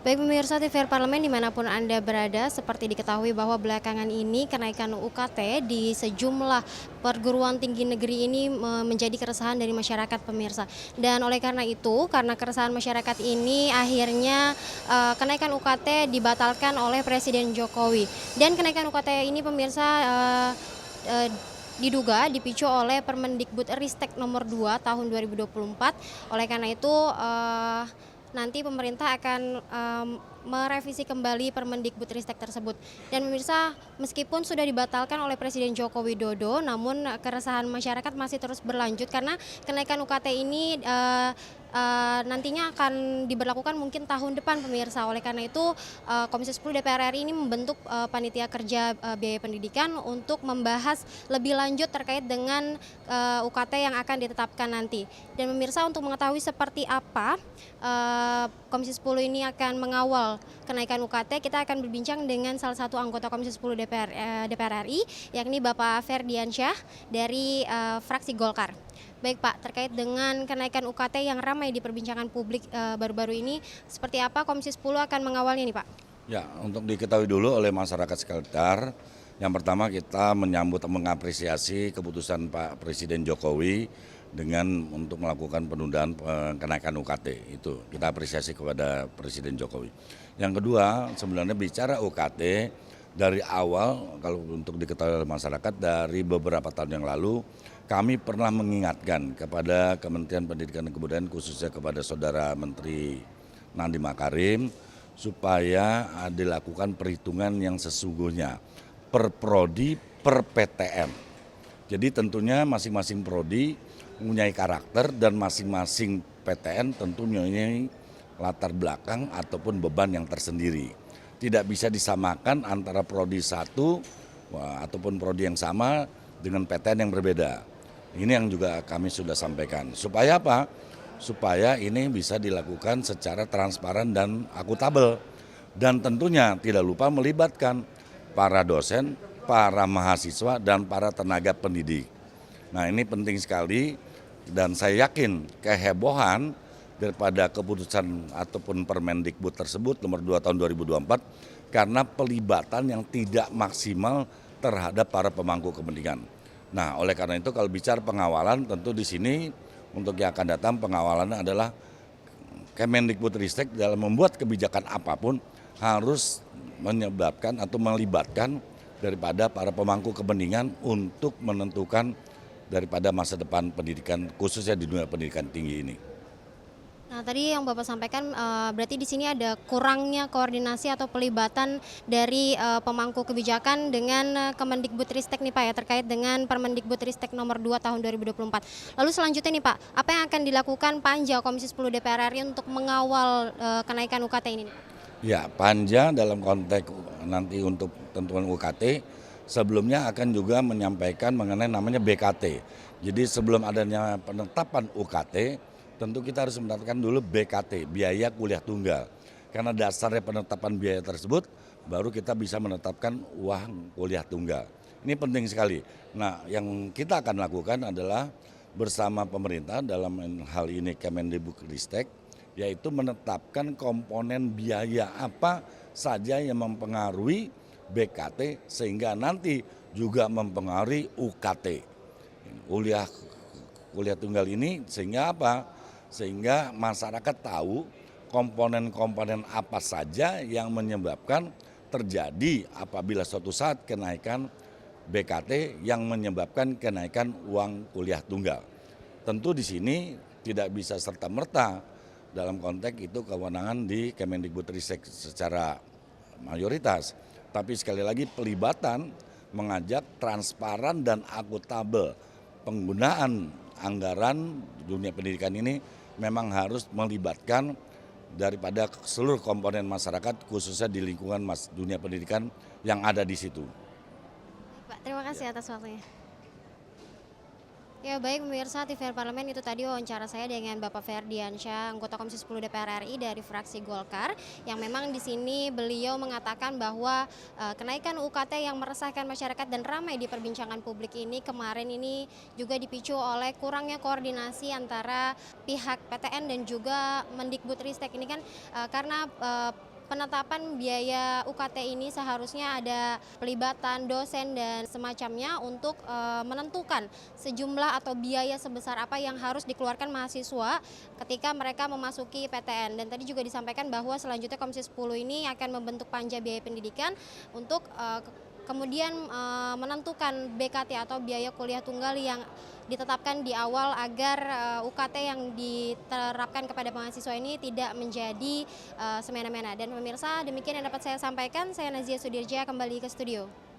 Baik pemirsa TVRI Parlemen dimanapun Anda berada, seperti diketahui bahwa belakangan ini kenaikan UKT di sejumlah perguruan tinggi negeri ini menjadi keresahan dari masyarakat pemirsa. Dan oleh karena itu, karena keresahan masyarakat ini akhirnya kenaikan UKT dibatalkan oleh Presiden Jokowi. Dan kenaikan UKT ini pemirsa eh, diduga dipicu oleh Permendikbudristek nomor 2 tahun 2024. Oleh karena itu nanti pemerintah akan merevisi kembali Permendikbudristek tersebut. Dan pemirsa, meskipun sudah dibatalkan oleh Presiden Joko Widodo, namun keresahan masyarakat masih terus berlanjut karena kenaikan UKT ini nantinya akan diberlakukan mungkin tahun depan pemirsa. Oleh karena itu Komisi 10 DPR RI ini membentuk panitia kerja biaya pendidikan untuk membahas lebih lanjut terkait dengan UKT yang akan ditetapkan nanti. Dan pemirsa, untuk mengetahui seperti apa Komisi 10 ini akan mengawal kenaikan UKT, kita akan berbincang dengan salah satu anggota Komisi 10 DPR RI, yakni Bapak Ferdiansyah dari fraksi Golkar. Baik Pak, terkait dengan kenaikan UKT yang ramai diperbincangkan publik baru-baru ini, seperti apa Komisi 10 akan mengawalnya nih Pak? Ya, untuk diketahui dulu oleh masyarakat sekitar, yang pertama kita menyambut mengapresiasi keputusan Pak Presiden Jokowi dengan untuk melakukan penundaan kenaikan UKT. Itu kita apresiasi kepada Presiden Jokowi. Yang kedua, sebenarnya bicara UKT dari awal, kalau untuk diketahui oleh masyarakat, dari beberapa tahun yang lalu kami pernah mengingatkan kepada Kementerian Pendidikan dan Kebudayaan, khususnya kepada Saudara Menteri Nadiem Makarim, supaya dilakukan perhitungan yang sesungguhnya per prodi per PTN. Jadi tentunya masing-masing prodi mempunyai karakter dan masing-masing PTN tentunya ini latar belakang ataupun beban yang tersendiri. Tidak bisa disamakan antara prodi satu ataupun prodi yang sama dengan PTN yang berbeda. Ini yang juga kami sudah sampaikan. Supaya apa? Supaya ini bisa dilakukan secara transparan dan akuntabel. Dan tentunya tidak lupa melibatkan para dosen, para mahasiswa, dan para tenaga pendidik. Nah, ini penting sekali dan saya yakin kehebohan daripada keputusan ataupun Permendikbud tersebut nomor 2 tahun 2024 karena pelibatan yang tidak maksimal terhadap para pemangku kepentingan. Nah, oleh karena itu kalau bicara pengawalan, tentu di sini untuk yang akan datang pengawalannya adalah Kemendikbudristek dalam membuat kebijakan apapun harus menyebabkan atau melibatkan daripada para pemangku kepentingan untuk menentukan daripada masa depan pendidikan khususnya di dunia pendidikan tinggi ini. Nah, tadi yang Bapak sampaikan berarti di sini ada kurangnya koordinasi atau pelibatan dari pemangku kebijakan dengan Kemendikbudristek nih Pak ya, terkait dengan Permendikbudristek nomor 2 tahun 2024. Lalu selanjutnya nih Pak, apa yang akan dilakukan Panja Komisi 10 DPR RI untuk mengawal kenaikan UKT ini nih Pak? Ya, Panja dalam konteks nanti untuk tentuan UKT sebelumnya akan juga menyampaikan mengenai namanya BKT. Jadi sebelum adanya penetapan UKT, tentu kita harus menetapkan dulu BKT, biaya kuliah tunggal. Karena dasarnya penetapan biaya tersebut, baru kita bisa menetapkan uang kuliah tunggal. Ini penting sekali. Nah, yang kita akan lakukan adalah bersama pemerintah dalam hal ini Kemendikbudristek, yaitu menetapkan komponen biaya apa saja yang mempengaruhi BKT sehingga nanti juga mempengaruhi UKT. Kuliah tunggal ini sehingga apa? Sehingga masyarakat tahu komponen-komponen apa saja yang menyebabkan terjadi apabila suatu saat kenaikan BKT yang menyebabkan kenaikan uang kuliah tunggal. Tentu di sini tidak bisa serta-merta dalam konteks itu kewenangan di Kemendikbudristek secara mayoritas. Tapi sekali lagi pelibatan mengajak transparan dan akuntabel. Penggunaan anggaran dunia pendidikan ini memang harus melibatkan daripada seluruh komponen masyarakat khususnya di lingkungan dunia pendidikan yang ada di situ. Pak, terima kasih atas waktunya. Ya baik pemirsa TVRI Parlemen, itu tadi wawancara saya dengan Bapak Ferdiansyah, anggota Komisi 10 DPR RI dari fraksi Golkar, yang memang di sini beliau mengatakan bahwa kenaikan UKT yang meresahkan masyarakat dan ramai diperbincangan publik ini kemarin ini juga dipicu oleh kurangnya koordinasi antara pihak PTN dan juga Mendikbudristek ini kan karena penetapan biaya UKT ini seharusnya ada pelibatan dosen dan semacamnya untuk menentukan sejumlah atau biaya sebesar apa yang harus dikeluarkan mahasiswa ketika mereka memasuki PTN. Dan tadi juga disampaikan bahwa selanjutnya Komisi 10 ini akan membentuk panja biaya pendidikan untuk kemudian menentukan BKT atau biaya kuliah tunggal yang ditetapkan di awal agar UKT yang diterapkan kepada mahasiswa ini tidak menjadi semena-mena. Dan pemirsa, demikian yang dapat saya sampaikan. Saya Nazia Sudirja, kembali ke studio.